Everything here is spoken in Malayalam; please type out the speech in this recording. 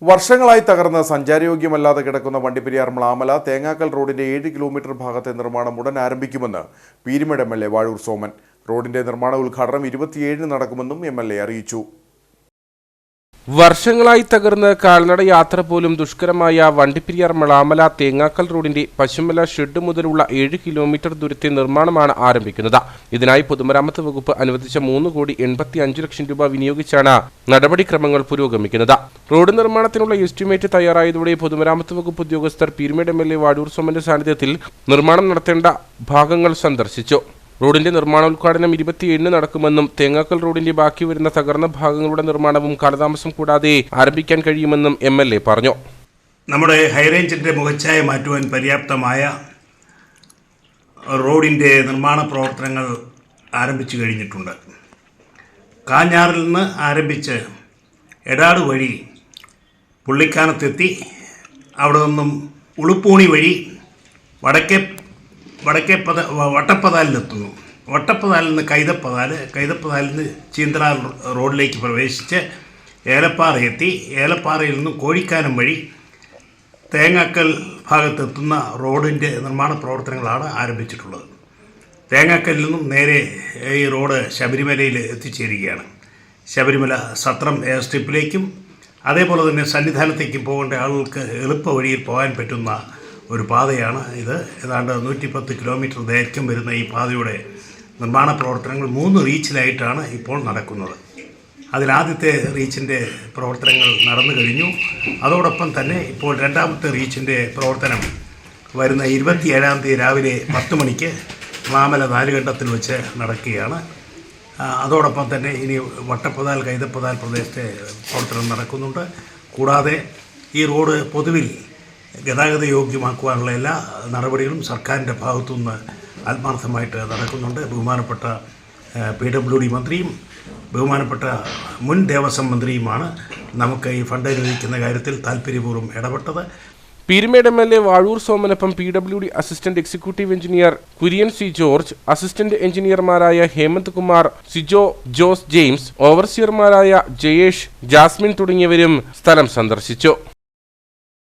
വർഷങ്ങളായി തകർന്ന് സഞ്ചാരയോഗ്യമല്ലാതെ കിടക്കുന്ന വണ്ടിപ്പെരിയാർ മ്ലാമല തേങ്ങാക്കൽ റോഡിന്റെ 7 കിലോമീറ്റർ ഭാഗത്തെ നിർമ്മാണം ഉടൻ ആരംഭിക്കുമെന്ന് പീരുമേട് എം.എൽ.എ. വാഴൂർ സോമൻ. റോഡിന്റെ നിർമ്മാണ ഉദ്ഘാടനം 27-ന് നടക്കുമെന്നും എം.എൽ.എ. അറിയിച്ചു. വർഷങ്ങളായി തകർന്ന് കാൽനട യാത്ര പോലും ദുഷ്കരമായ വണ്ടിപ്പെരിയാർ മ്ലാമല തേങ്ങാക്കൽ റോഡിന്റെ പശുമല ഷെഡ് മുതലുള്ള 7 കിലോമീറ്റർ ദൂരത്തെ നിർമ്മാണമാണ് ആരംഭിക്കുന്നത്. ഇതിനായി പൊതുമരാമത്ത് വകുപ്പ് അനുവദിച്ച 3,85 ലക്ഷം രൂപ വിനിയോഗിച്ചാണ് നടപടിക്രമങ്ങൾ പുരോഗമിക്കുന്നത്. റോഡ് നിർമ്മാണത്തിനുള്ള എസ്റ്റിമേറ്റ് തയ്യാറായതോടെ പൊതുമരാമത്ത് വകുപ്പ് ഉദ്യോഗസ്ഥർ പീരുമേട് എം.എൽ.എ. വാഴൂർ സോമന്റെ സാന്നിധ്യത്തിൽ നിർമ്മാണം നടത്തേണ്ട ഭാഗങ്ങൾ സന്ദർശിച്ചു. റോഡിന്റെ നിർമ്മാണോദ്ഘാടനം 27-ന് നടക്കുമെന്നും തേങ്ങാക്കൽ റോഡിന്റെ ബാക്കി വരുന്ന തകർന്ന ഭാഗങ്ങളുടെ നിർമ്മാണവും കാലതാമസം കൂടാതെ ആരംഭിക്കാൻ കഴിയുമെന്നും എം.എൽ.എ. പറഞ്ഞു. നമ്മുടെ ഹൈറേഞ്ചിന്റെ മുഖച്ഛായ മാറ്റുവാൻ പര്യാപ്തമായ റോഡിന്റെ നിർമ്മാണ പ്രവർത്തനങ്ങൾ ആരംഭിച്ചു കഴിഞ്ഞിട്ടുണ്ട്. കാഞ്ഞാറിൽ നിന്ന് ആരംഭിച്ച് എടാട് വഴി പുള്ളിക്കാനത്തെത്തി അവിടെ നിന്നും ഉളുപ്പൂണി വഴി വട്ടപ്പതാലിലെത്തുന്നു. വട്ടപ്പതാലിൽ നിന്ന് കൈതപ്പതാലിൽ നിന്ന് ചീന്തറ റോഡിലേക്ക് പ്രവേശിച്ച് ഏലപ്പാറ എത്തി. ഏലപ്പാറയിൽ നിന്നും കോഴിക്കാനം വഴി തേങ്ങാക്കൽ ഭാഗത്തെത്തുന്ന റോഡിൻ്റെ നിർമ്മാണ പ്രവർത്തനങ്ങളാണ് ആരംഭിച്ചിട്ടുള്ളത്. തേങ്ങാക്കലിൽ നിന്നും നേരെ ഈ റോഡ് ശബരിമലയിൽ എത്തിച്ചേരുകയാണ്. ശബരിമല സത്രം എയർ സ്ട്രിപ്പിലേക്കും അതേപോലെ തന്നെ സന്നിധാനത്തേക്കും പോകേണ്ട ആളുകൾക്ക് എളുപ്പ വഴിയിൽ പോകാൻ പറ്റുന്ന ഒരു പാതയാണ് ഇത്. ഏതാണ്ട് 110 കിലോമീറ്റർ ദൈർഘ്യം വരുന്ന ഈ പാതയുടെ നിർമ്മാണ പ്രവർത്തനങ്ങൾ 3 റീച്ചിലായിട്ടാണ് ഇപ്പോൾ നടക്കുന്നത്. അതിലാദ്യത്തെ റീച്ചിൻ്റെ പ്രവർത്തനങ്ങൾ നടന്നു കഴിഞ്ഞു. അതോടൊപ്പം തന്നെ ഇപ്പോൾ രണ്ടാമത്തെ റീച്ചിൻ്റെ പ്രവർത്തനം വരുന്ന 27-ാം തീയതി രാവിലെ 10 മണിക്ക് മ്ലാമല നാലുകണ്ടത്തിൽ വെച്ച് നടക്കുകയാണ്. അതോടൊപ്പം തന്നെ ഇനി വട്ടപ്പതാൽ കൈതപ്പതാൽ പ്രദേശത്തെ പ്രവർത്തനം നടക്കുന്നുണ്ട്. കൂടാതെ ഈ റോഡ് പൊതുവിൽ ഗതാഗത യോഗ്യമാക്കുവാനുള്ള എല്ലാ നടപടികളും സർക്കാരിൻ്റെ ഭാഗത്തുനിന്ന് ആത്മാർത്ഥമായിട്ട് നടക്കുന്നുണ്ട്. ബഹുമാനപ്പെട്ട PWD മന്ത്രിയും ബഹുമാനപ്പെട്ട മുൻ ദേവസ്വം മന്ത്രിയുമാണ് നമുക്ക് ഈ ഫണ്ട് അനുവദിക്കുന്ന കാര്യത്തിൽ താല്പര്യപൂർവ്വം ഇടപെട്ടത്. പീരുമേട് എം.എൽ.എ. വാഴൂർ സോമനൊപ്പം PWD assistant executive engineer Kurian C George, assistant എഞ്ചിനീയർമാരായ ഹേമന്ത് കുമാർ, സിജോ ജോസ് ജെയിംസ്, ഓവർസിയർമാരായ ജയേഷ്, ജാസ്മിൻ തുടങ്ങിയവരും സ്ഥലം സന്ദർശിച്ചു.